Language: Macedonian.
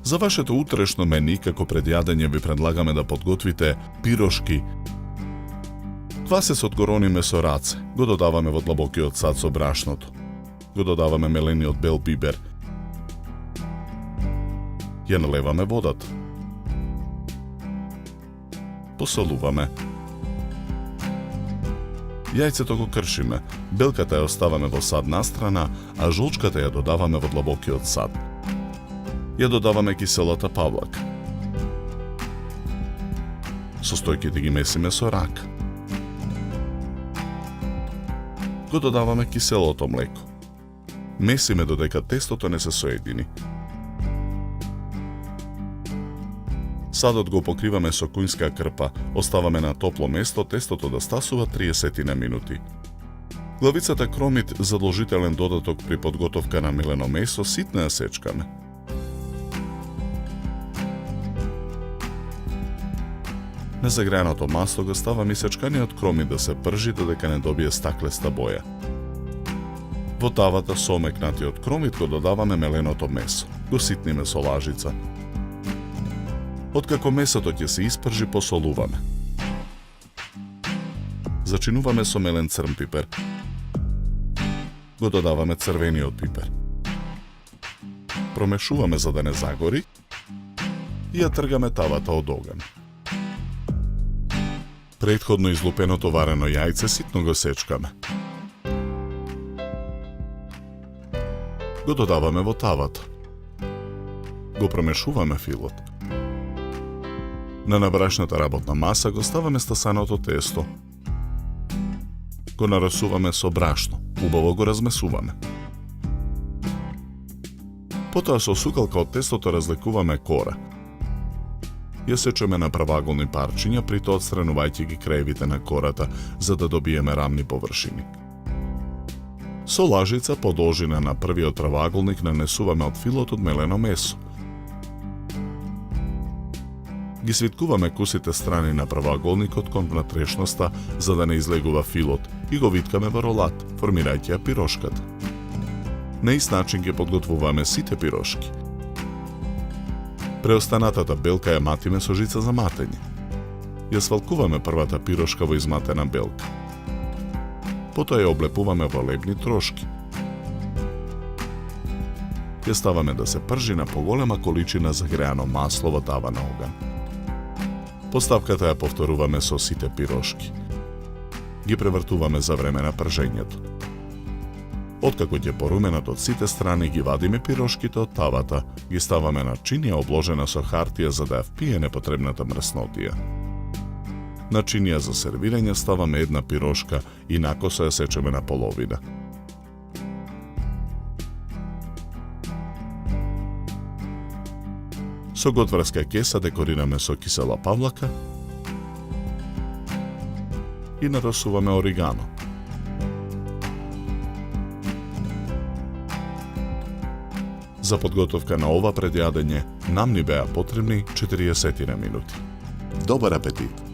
За вашето утрешно мени, како пред јадење, ви предлагаме да подготвите пирошки. Квасец од горони месо раце го додаваме во длабокиот сад со брашното. Го додаваме мелениот бел бибер. Ја налеваме водата. Посолуваме. Јајцето го кршиме, белката ја оставаме во сад настрана, а жолчката ја додаваме во длабокиот сад. Ја додаваме киселата павлака. Состојките ги месиме со рака. Го додаваме киселото млеко. Месиме додека тестото не се соедини. Садот го покриваме со кујнска крпа, оставаме на топло место тестото да стасува 30 минути. Главицата кромит, задолжителен додаток при подготовка на мелено месо, ситно ја сечкаме. На загреаното масло го ставаме сечканиот кромит да се пржи додека не добие стаклеста боја. Во тавата со омекнатиот кромит го додаваме меленото месо, го ситниме со лажица. Откако месото ќе се испржи, посолуваме. Зачинуваме со мелен црн пипер. Го додаваме црвениот пипер. Промешуваме за да не загори и ја тргаме тавата од оган. Претходно излупеното варено јајце ситно го сечкаме. Го додаваме во тавата. Го промешуваме филот. На набрашната работна маса го ставаме стасаното тесто. Го нарасуваме со брашно, убаво го размесуваме. Потоа со сукалка од тестото разлекуваме кора. Ја сечеме на правоаголни парчиња, при тоа отстранувајќи ги краевите на кората, за да добиеме рамни површини. Со лажица по должина на првиот правоаголник нанесуваме од филот од мелено месо. Ги свиткуваме кусите страни на правоаголникот кон внатрешноста за да не излегува филот и го виткаме во ролат, формирајќи ја пирошката. На ист начин ги подготвуваме сите пирошки. Преостанатата белка ја матиме со жица за матење. Ја свалкуваме првата пирошка во изматена белка. Потоа ја облепуваме во лебни трошки. Ја ставаме да се пржи на поголема количина загреано масло во тава на оган. Поставката ја повторуваме со сите пирошки. Ги превртуваме за време на пржењето. Откако ќе поруменат од сите страни, ги вадиме пирошките од тавата, ги ставаме на чинија обложена со хартија за да ја впие непотребната мрснотија. На чинија за сервирање ставаме една пирошка и накосо ја сечеме на половина. Со готварска кеса декорираме со кисела павлака и нарасуваме оригано. За подготовка на ова предјадење нам ни беа потребни 40 минути. Добар апетит!